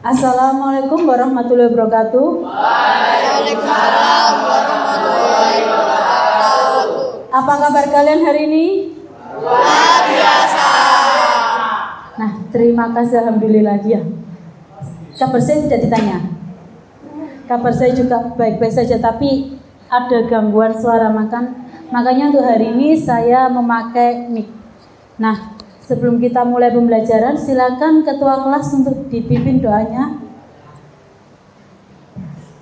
Assalamualaikum warahmatullahi wabarakatuh. Waalaikumsalam warahmatullahi wabarakatuh. Apa kabar kalian hari ini? Luar biasa. Nah, terima kasih, alhamdulillah ya. Kabar saya tidak ditanya. Kabar saya juga baik-baik saja, tapi ada gangguan suara makanya untuk hari ini saya memakai mic. Nah, sebelum kita mulai pembelajaran, silakan ketua kelas untuk dipimpin doanya.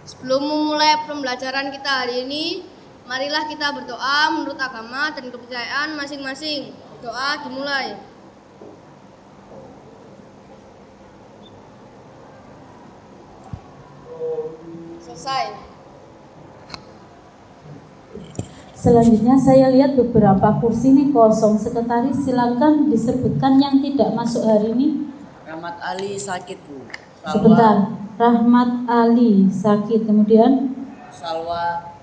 Sebelum memulai pembelajaran kita hari ini, marilah kita berdoa menurut agama dan kepercayaan masing-masing. Doa dimulai. Selesai. Selanjutnya saya lihat beberapa kursi ini kosong. Sekretaris silakan disebutkan yang tidak masuk hari ini. Rahmat Ali sakit, Bu. Sebentar. Rahmat Ali sakit. Kemudian Salwa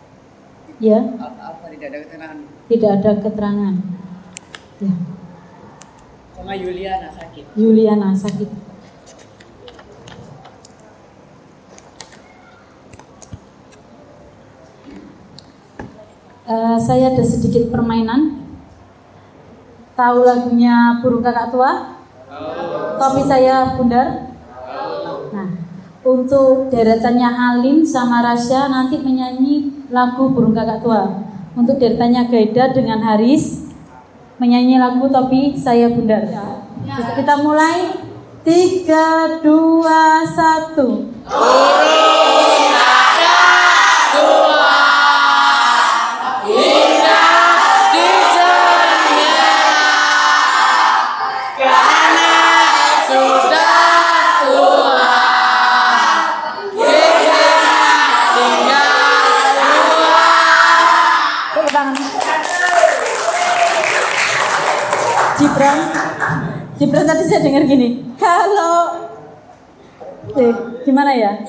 ya. Apa tidak ada keterangan. Tidak ada keterangan. Ya. Sama Yuliana sakit. Yuliana sakit. Saya ada sedikit permainan. Tahu lagunya Burung Kakak Tua? Topi Saya Bundar? Nah, untuk deretannya Alim sama Rasya nanti menyanyi lagu Burung Kakak Tua. Untuk deretannya Gaida dengan Haris menyanyi lagu Topi Saya Bundar. Kita mulai. 3, 2, 1. Burung Kakak Tua indah di jendela, karena sudah tua, kita tinggal dua. Tepuk tangan. Gibran tadi saya dengar gini. Gimana ya?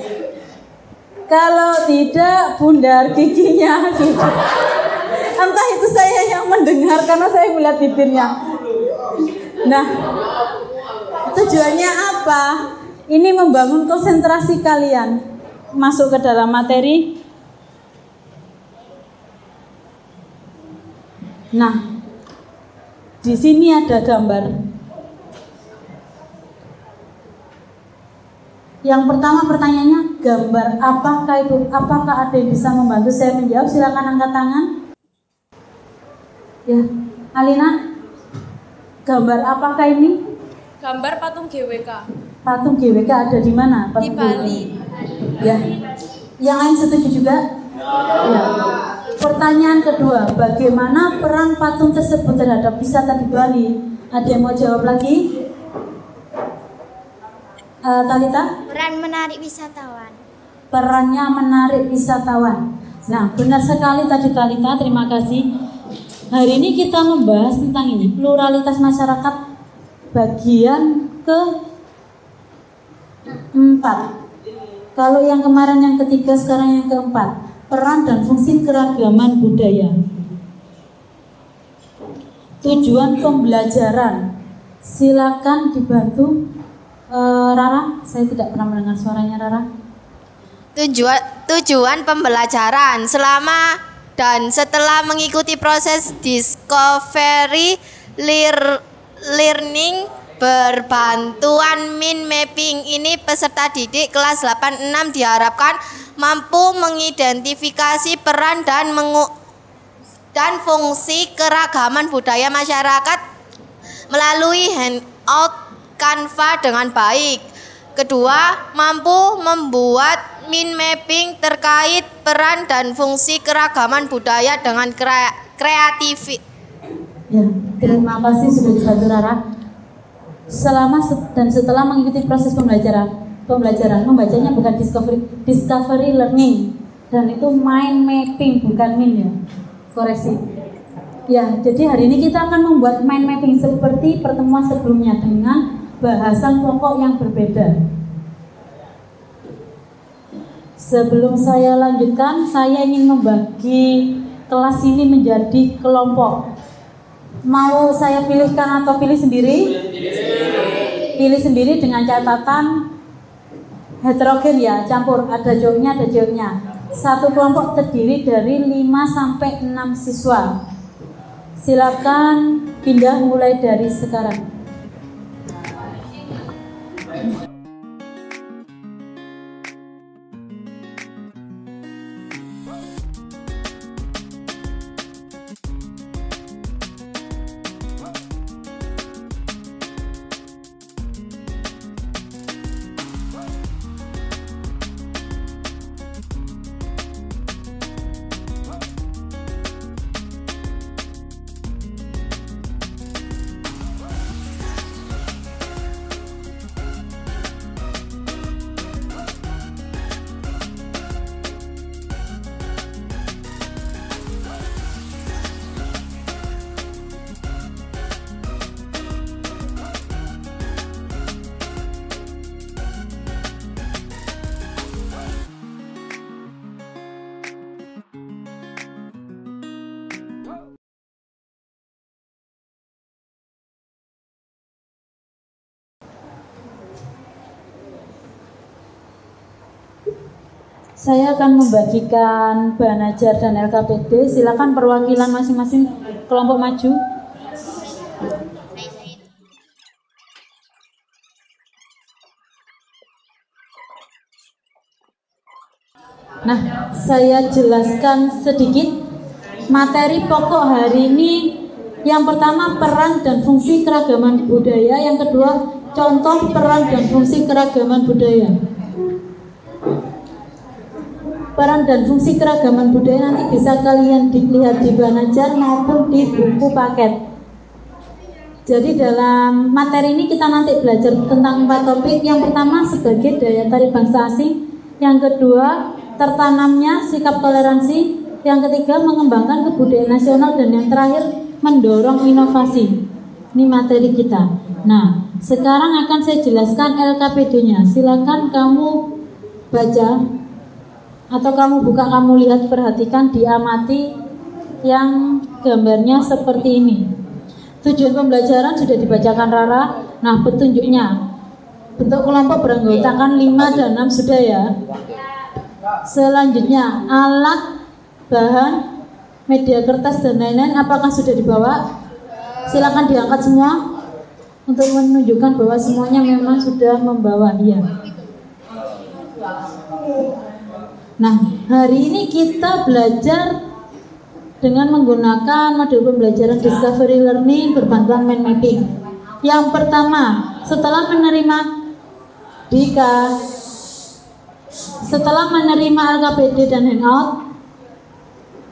Kalau tidak bundar giginya sudah. Entah itu saya yang mendengar karena saya melihat bibirnya. Nah, tujuannya apa? Ini membangun konsentrasi kalian masuk ke dalam materi. Nah, di sini ada gambar. Yang pertama pertanyaannya, gambar apakah itu? Apakah ada yang bisa membantu saya menjawab? Silakan angkat tangan. Ya, Alina, gambar apakah ini? Gambar patung GWK. Patung GWK ada di mana? Di Bali. Ya, yang lain setuju juga? Ya. Pertanyaan kedua, bagaimana peran patung tersebut terhadap wisata di Bali? Ada yang mau jawab lagi? Talita? Peran menarik wisatawan. Perannya menarik wisatawan. Nah, benar sekali tadi Talita, terima kasih. Hari ini kita membahas tentang ini, pluralitas masyarakat bagian ke-4. Kalau yang kemarin yang ketiga, sekarang yang ke-4. Peran dan fungsi keragaman budaya. Tujuan pembelajaran. Silakan dibantu. Rara, saya tidak pernah mendengar suaranya Rara. Tujuan pembelajaran selama dan setelah mengikuti proses discovery learning berbantuan mind mapping ini, peserta didik kelas 86 diharapkan mampu mengidentifikasi peran dan fungsi keragaman budaya masyarakat melalui handout Canva dengan baik. Kedua, mampu membuat mind mapping terkait peran dan fungsi keragaman budaya dengan kreatif. Ya, terima kasih sudah dibantu Rara. Selama dan setelah mengikuti proses pembelajaran membacanya bukan discovery learning, dan itu mind mapping bukan mind ya. Koreksi. Ya, jadi hari ini kita akan membuat mind mapping seperti pertemuan sebelumnya dengan bahasan pokok yang berbeda. Sebelum saya lanjutkan, saya ingin membagi kelas ini menjadi kelompok. Mau saya pilihkan atau pilih sendiri? Pilih sendiri dengan catatan heterogen ya, campur, ada cowoknya, ada ceweknya. Satu kelompok terdiri dari 5 sampai 6 siswa. Silakan pindah mulai dari sekarang. Saya akan membagikan bahan ajar dan LKPD. Silakan perwakilan masing-masing kelompok maju. Nah, saya jelaskan sedikit materi pokok hari ini. Yang pertama, peran dan fungsi keragaman budaya. Yang kedua, contoh peran dan fungsi keragaman budaya. Peran dan fungsi keragaman budaya nanti bisa kalian dilihat di bahan ajar maupun di buku paket. Jadi dalam materi ini kita nanti belajar tentang 4 topik. Yang pertama sebagai daya tarik bangsa asing. Yang kedua tertanamnya sikap toleransi. Yang ketiga mengembangkan kebudayaan nasional. Dan yang terakhir mendorong inovasi. Ini materi kita. Nah, sekarang akan saya jelaskan LKPD-nya. Silakan kamu baca atau kamu buka, kamu lihat, perhatikan, diamati yang gambarnya seperti ini. Tujuan pembelajaran sudah dibacakan Rara. Nah, petunjuknya bentuk kelompok beranggotakan 5 dan 6 sudah ya. Selanjutnya alat, bahan, media kertas dan lain-lain apakah sudah dibawa? Silakan diangkat semua untuk menunjukkan bahwa semuanya memang sudah membawa. Iya. Nah, hari ini kita belajar dengan menggunakan model pembelajaran discovery learning berbantuan mind mapping. Yang pertama, setelah menerima Dika, setelah menerima LKPD dan handout,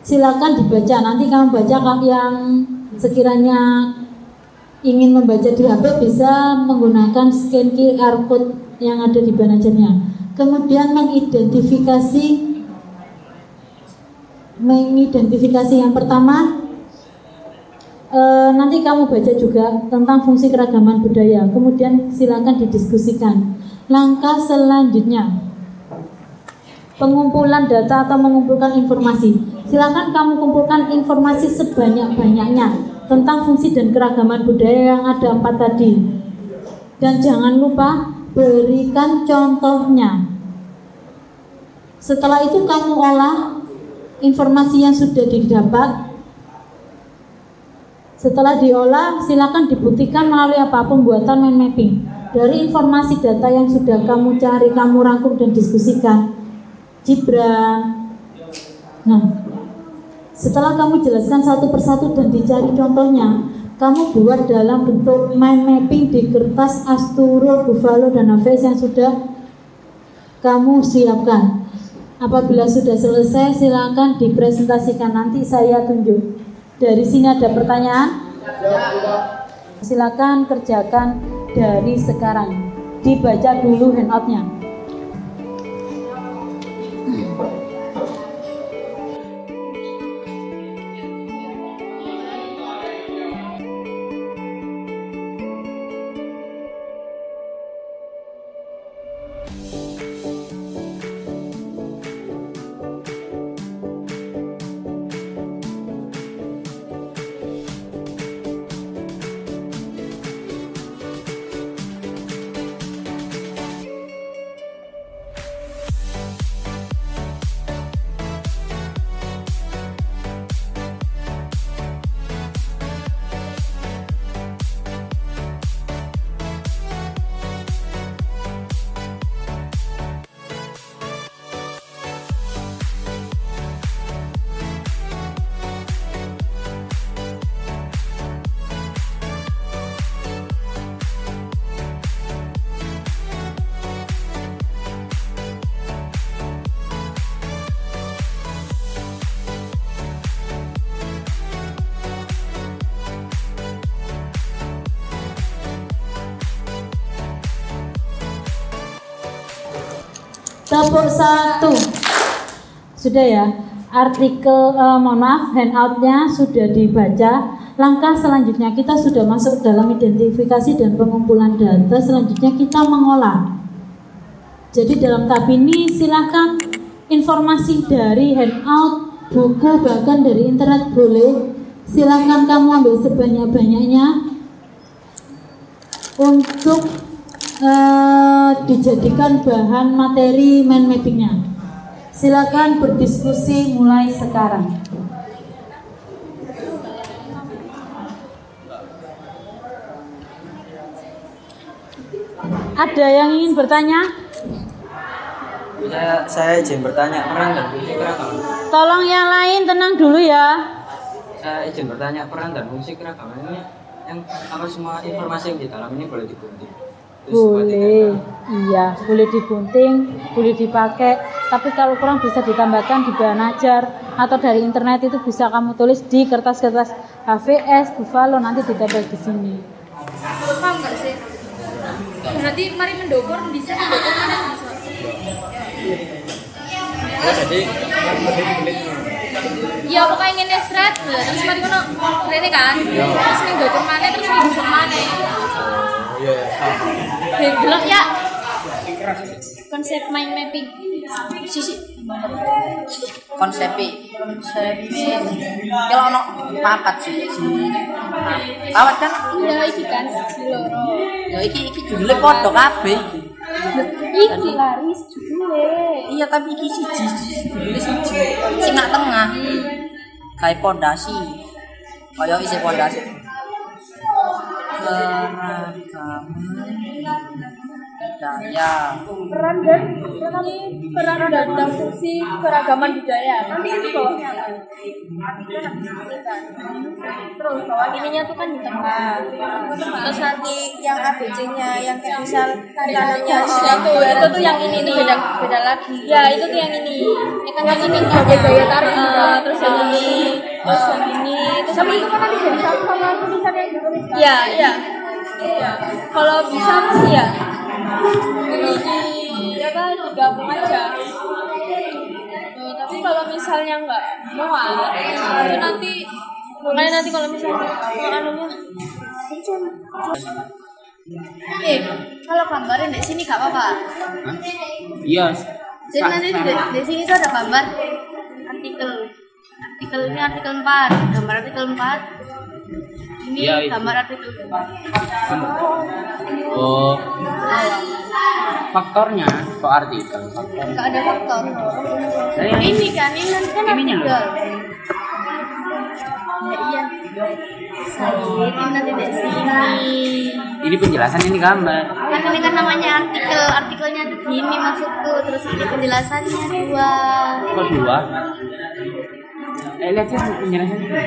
silakan dibaca. Nanti kamu baca, yang sekiranya ingin membaca di HP bisa menggunakan scan QR code yang ada di bahan ajarnya. Kemudian mengidentifikasi yang pertama, nanti kamu baca juga tentang fungsi keragaman budaya. Kemudian silakan didiskusikan. Langkah selanjutnya, pengumpulan data atau mengumpulkan informasi. Silakan kamu kumpulkan informasi sebanyak-banyaknya tentang fungsi dan keragaman budaya yang ada 4 tadi. Dan jangan lupa berikan contohnya. Setelah itu kamu olah informasi yang sudah didapat. Setelah diolah, silakan dibuktikan melalui apa? Pembuatan mind mapping. Dari informasi data yang sudah kamu cari, kamu rangkum dan diskusikan. Gibran. Nah, setelah kamu jelaskan satu persatu dan dicari contohnya, kamu buat dalam bentuk mind mapping di kertas Asturo, Buffalo, dan Naves yang sudah kamu siapkan. Apabila sudah selesai, silakan dipresentasikan. Nanti saya tunjuk. Dari sini ada pertanyaan? Silakan kerjakan dari sekarang. Dibaca dulu handout-nya. Tepuk satu. Sudah ya. Artikel, mohon maaf, handoutnya sudah dibaca. Langkah selanjutnya kita sudah masuk dalam identifikasi dan pengumpulan data. Selanjutnya kita mengolah. Jadi dalam tab ini silakan informasi dari handout, buku, bahkan dari internet boleh. Silakan kamu ambil sebanyak-banyaknya untuk dijadikan bahan materi mind mappingnya. Silakan berdiskusi mulai sekarang. Ada yang ingin bertanya? Saya izin bertanya, peran dan fungsi keragaman. Tolong yang lain tenang dulu ya. Saya izin bertanya, peran dan fungsi keragaman ini yang apa semua informasi yang di dalam ini boleh digunting? Boleh, iya, boleh digunting, boleh dipakai. Tapi kalau kurang bisa ditambahkan di bahan ajar atau dari internet itu bisa kamu tulis di kertas-kertas HVS, Buffalo, nanti ditempel di sini. Paham nggak sih? Berarti mari mendokor bisa mendokor mana bisa? Jadi Ya pokoknya ingin esret, terus mari kono rene kan. Terus ning dokor mana terus ning busuk mana. Delok ya. Konsep mind mapping. Sisi. Konsepi. Kalau ono papat sih. Awat kan? Ya iki kan si loro. Ya iki judulnya padha kabeh. Iki laris judule. Iya tapi iki siji, judulnya siji. Sing nak tengah. Kayak pondasi. Kaya isi pondasi. Keragaman budaya. Peran dan fungsi keragaman budaya. Nanti itu bawahnya apa? Terus bawah ininya tuh kan di tengah. Terus nanti yang ABC-nya, yang kayak misal tantangannya itu tuh yang ini beda lagi. Ya itu tuh yang ini. Ini kan yang ini sebagai daya tarik. Terus yang ini, terus yang ini. Terus sama itu kan nanti jadi satu sama tulisan yang ditulis. Iya, iya. Kalau bisa sih ya. Ini apa digabung aja. Tapi kalau misalnya nggak muat, itu nanti mulai nanti kalau misalnya anunya Kalau gambarin di sini gak apa-apa. iya. Jadi nanti di sini tuh ada gambar artikel. Artikel ini artikel 4, gambar artikel 4. Ini Iya, itu. gambar artikel 4. Oh, faktornya kok artikel? Enggak ada faktor. Saya Ini kan nanti kan Ininya loh. artikel. Ya, iya. Ini nanti di sini. ini penjelasan, ini gambar. Kan ini kan namanya artikel, artikelnya tuh gini maksudku, terus ini penjelasannya 2. Kok 2? Lihat sih penjelasannya.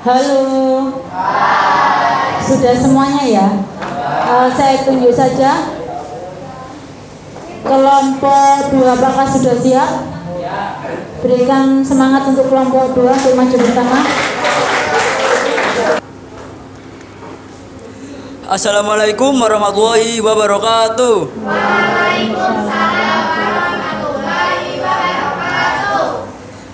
Halo. Sudah semuanya ya? Saya tunjuk saja. Kelompok 2 apakah sudah siap? Berikan semangat untuk kelompok 2 untuk maju bersama. Assalamualaikum warahmatullahi wabarakatuh.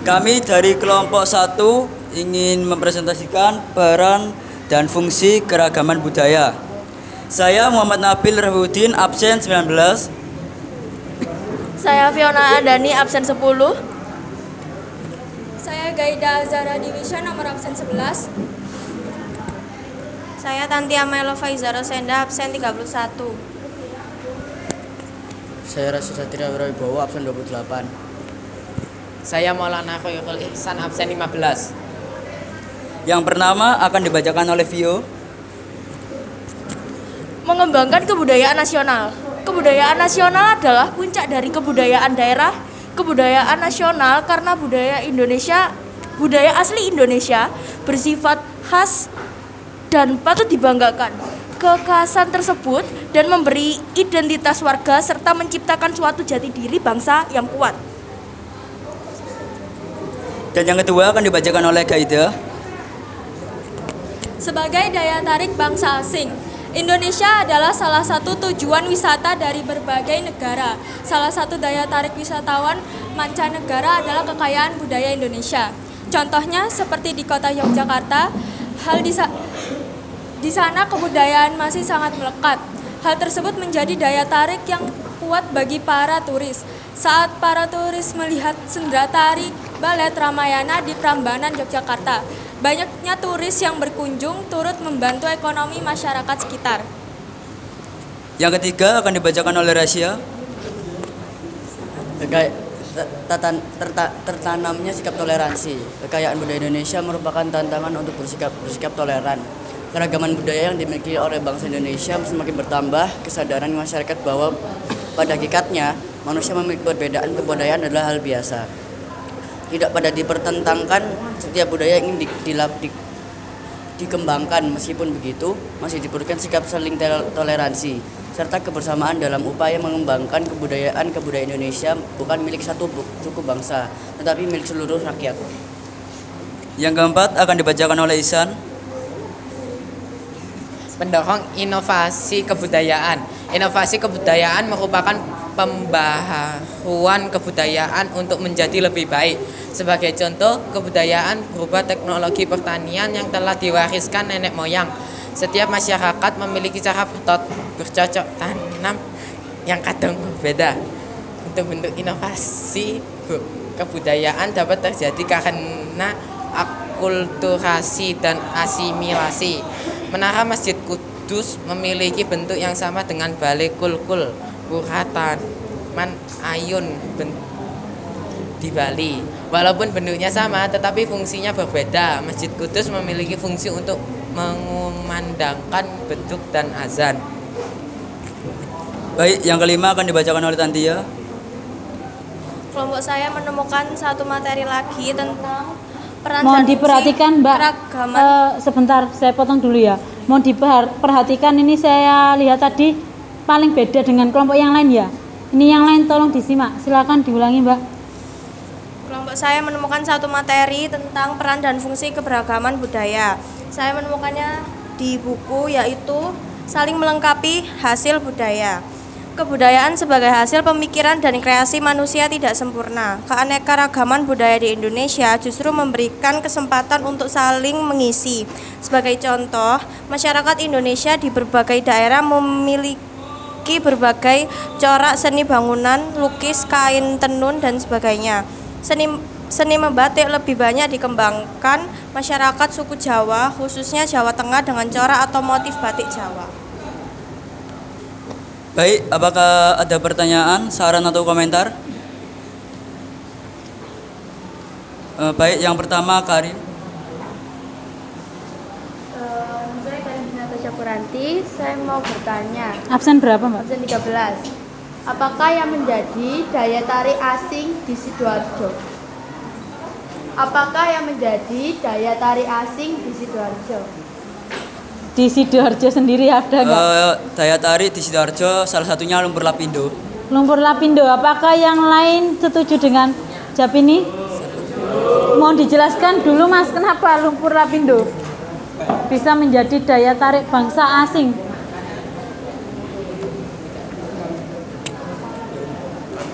Kami dari kelompok 1 ingin mempresentasikan peran dan fungsi keragaman budaya. Saya Muhammad Nabil Rahudin, absen 19. Saya Fiona Adani, absen 10. Saya Gaida Zara Diwisha, nomor absen 11. Saya Tanti Amelo Faizah Rosenda, absen 31. Saya Rasul Satria Wibowo, absen 28. Saya Maulana Khairul Ihsan, absen 15. Yang pertama akan dibacakan oleh Vio. Mengembangkan kebudayaan nasional. Kebudayaan nasional adalah puncak dari kebudayaan daerah. Kebudayaan nasional karena budaya asli Indonesia bersifat khas dan patut dibanggakan. Kekhasan tersebut dan memberi identitas warga serta menciptakan suatu jati diri bangsa yang kuat. Dan yang kedua akan dibacakan oleh Gaida. Sebagai daya tarik bangsa asing, Indonesia adalah salah satu tujuan wisata dari berbagai negara. Salah satu daya tarik wisatawan mancanegara adalah kekayaan budaya Indonesia. Contohnya seperti di kota Yogyakarta, di sana kebudayaan masih sangat melekat. Hal tersebut menjadi daya tarik yang kuat bagi para turis. Saat para turis melihat sendera tari Balet Ramayana di Prambanan Yogyakarta, banyaknya turis yang berkunjung turut membantu ekonomi masyarakat sekitar. Yang ketiga akan dibacakan oleh Rasya. Tertanamnya sikap toleransi. Kekayaan budaya Indonesia merupakan tantangan untuk bersikap toleran. Keragaman budaya yang dimiliki oleh bangsa Indonesia semakin bertambah. Kesadaran masyarakat bahwa pada hakikatnya manusia memiliki perbedaan kebudayaan adalah hal biasa. Tidak pada dipertentangkan, setiap budaya ingin dikembangkan. Meskipun begitu, masih diperlukan sikap saling toleransi serta kebersamaan dalam upaya mengembangkan kebudayaan Indonesia bukan milik satu suku bangsa, tetapi milik seluruh rakyat. Yang keempat akan dibacakan oleh Ihsan. Mendorong inovasi kebudayaan. Inovasi kebudayaan merupakan pembaharuan kebudayaan untuk menjadi lebih baik. Sebagai contoh, kebudayaan berupa teknologi pertanian yang telah diwariskan nenek moyang. Setiap masyarakat memiliki cara bercocok tanam yang kadang berbeda. Untuk bentuk inovasi kebudayaan dapat terjadi karena akulturasi dan asimilasi. Menara Masjid Kudus memiliki bentuk yang sama dengan Balai Kulkul Pura Taman Ayun di Bali. Walaupun bentuknya sama, tetapi fungsinya berbeda. Masjid Kudus memiliki fungsi untuk mengumandangkan beduk dan azan. Baik, yang kelima akan dibacakan oleh Tantia. Kelompok saya menemukan satu materi lagi tentang peran Mohon dan diperhatikan Mbak, sebentar saya potong dulu ya. Mohon diperhatikan, ini saya lihat tadi paling beda dengan kelompok yang lain ya. Ini yang lain tolong disimak, silakan diulangi Mbak. Kelompok saya menemukan satu materi tentang peran dan fungsi keberagaman budaya. Saya menemukannya di buku, yaitu Saling Melengkapi Hasil Budaya. Kebudayaan sebagai hasil pemikiran dan kreasi manusia tidak sempurna. Keanekaragaman budaya di Indonesia justru memberikan kesempatan untuk saling mengisi. Sebagai contoh, masyarakat Indonesia di berbagai daerah memiliki berbagai corak seni bangunan, lukis, kain tenun, dan sebagainya. Seni membatik lebih banyak dikembangkan masyarakat suku Jawa, khususnya Jawa Tengah dengan corak atau motif batik Jawa. Baik, apakah ada pertanyaan, saran atau komentar? Baik, yang pertama Karin. Saya Karin Natasha Puranti, saya mau bertanya. Absen berapa Mbak? Absen 13. Apakah yang menjadi daya tarik asing di Sidoarjo? Apakah yang menjadi daya tarik asing di Sidoarjo? Di Sidoarjo sendiri ada nggak? Daya tarik di Sidoarjo salah satunya Lumpur Lapindo. Lumpur Lapindo, apakah yang lain setuju dengan jawab ini? Mohon dijelaskan dulu Mas, kenapa Lumpur Lapindo bisa menjadi daya tarik bangsa asing?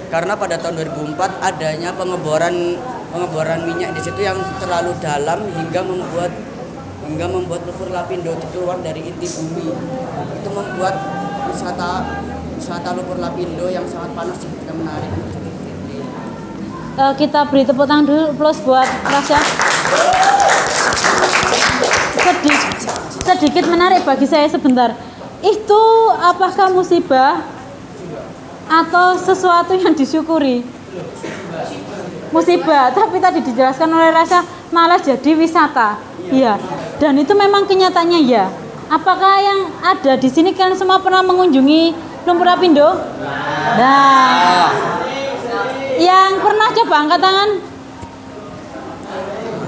Karena pada tahun 2004 adanya pengeboran minyak di situ yang terlalu dalam hingga membuat lumpur lapindo keluar dari inti bumi. Itu membuat wisata lumpur lapindo yang sangat panas juga menarik. Kita beri tepuk tangan dulu plus buat Rasya. Sedikit menarik bagi saya sebentar. Itu apakah musibah atau sesuatu yang disyukuri? Musibah, tapi tadi dijelaskan oleh Rasa malah jadi wisata. Iya. Dan itu memang kenyataannya ya. Apakah yang ada di sini kalian semua pernah mengunjungi Lumpur Lapindo? Nah. Yang pernah coba angkat tangan?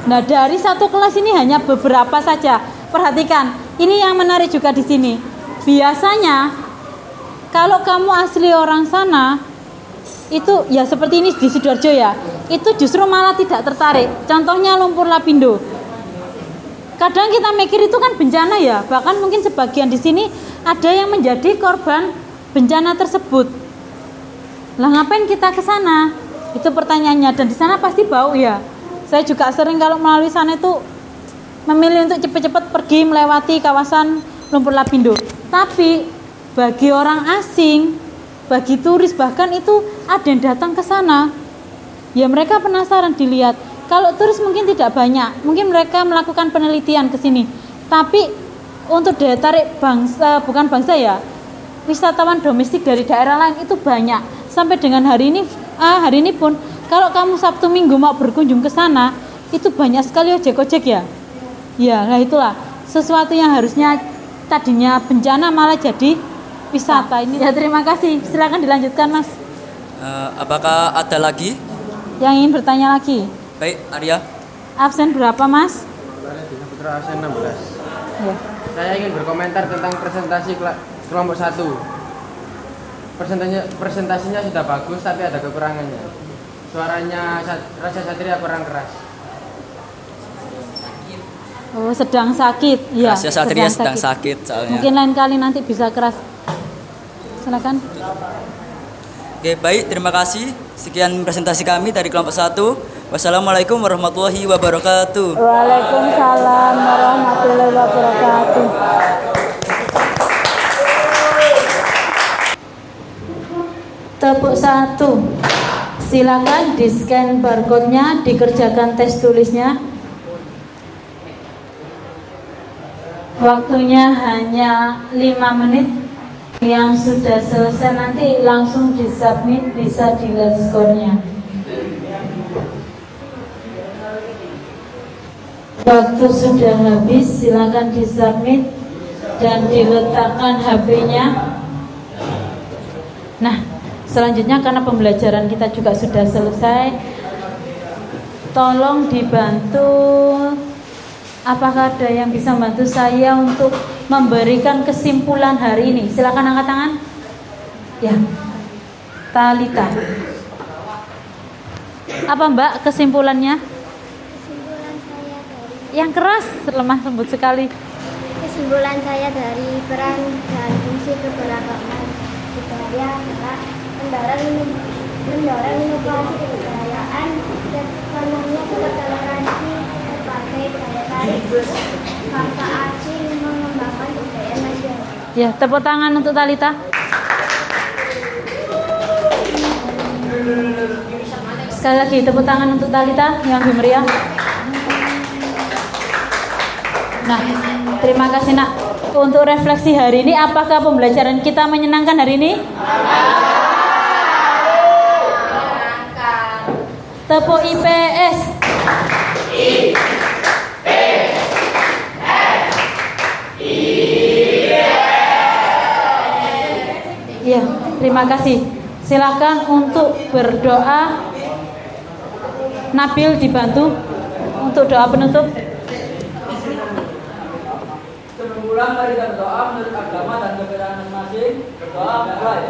Nah, dari satu kelas ini hanya beberapa saja. Perhatikan, ini yang menarik juga di sini. Biasanya kalau kamu asli orang sana, itu ya seperti ini di Sidoarjo ya, itu justru malah tidak tertarik. Contohnya Lumpur Lapindo. Kadang kita mikir itu kan bencana ya, bahkan mungkin sebagian di sini ada yang menjadi korban bencana tersebut. Lah ngapain kita ke sana? Itu pertanyaannya, dan di sana pasti bau ya. Saya juga sering kalau melalui sana itu memilih untuk cepat-cepat pergi melewati kawasan Lumpur Lapindo. Tapi bagi orang asing, bagi turis bahkan itu ada yang datang ke sana. Ya mereka penasaran dilihat. Kalau turis mungkin tidak banyak, mungkin mereka melakukan penelitian ke sini. Tapi untuk daya tarik bangsa, bukan bangsa ya, wisatawan domestik dari daerah lain itu banyak. Sampai dengan hari ini pun kalau kamu Sabtu Minggu mau berkunjung ke sana, itu banyak sekali ojek-ojek ya. Ya, lah itulah sesuatu yang harusnya tadinya bencana malah jadi wisata ini. Ya, terima kasih. Silakan dilanjutkan, Mas. Apakah ada lagi yang ingin bertanya lagi? Baik, Arya. Absen berapa, Mas? Putra absen 16. Ya. Saya ingin berkomentar tentang presentasi kelompok 1. Presentasinya sudah bagus, tapi ada kekurangannya. Suaranya Rasa Satria kurang keras. Oh, sedang sakit. Ya, Rasa Satria sedang sakit soalnya. Mungkin lain kali nanti bisa keras. Silakan. Oke, baik, terima kasih. Sekian presentasi kami dari kelompok 1. Wassalamualaikum warahmatullahi wabarakatuh. Waalaikumsalam warahmatullahi wabarakatuh. Tepuk 1. Silakan di-scan barcode-nya, dikerjakan tes tulisnya. Waktunya hanya 5 menit. Yang sudah selesai nanti langsung disubmit, bisa dilihat skornya. Waktu sudah habis, silakan disubmit dan diletakkan HP-nya. Nah, selanjutnya karena pembelajaran kita juga sudah selesai, tolong dibantu. Apakah ada yang bisa membantu saya untuk memberikan kesimpulan hari ini? Silakan angkat tangan. Ya, Talita. Apa Mbak kesimpulannya? Kesimpulan saya dari Yang keras, lemah lembut sekali. kesimpulan saya dari peran dan fungsi keberagaman budaya adalah mendorong inovasi kebudayaan dan penuhnya toleransi sebagai daya tarik bangsa asing mengembangkan budaya nasional. Ya, tepuk tangan untuk Talita. Sekali lagi tepuk tangan untuk Talita yang lebih meriah. Nah, terima kasih Nak. Untuk refleksi hari ini, apakah pembelajaran kita menyenangkan hari ini? Tepuk IPS. Ya, terima kasih. Silakan untuk berdoa. Nabil dibantu untuk doa penutup. Sebelum mari kita berdoa menurut agama dan kepercayaan masing-masing. Berdoa mulai.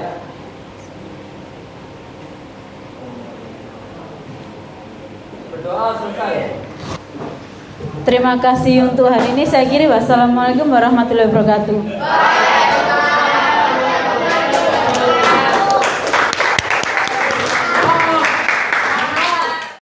Berdoa selesai. Terima kasih untuk hari ini. Saya kira wassalamualaikum warahmatullahi wabarakatuh.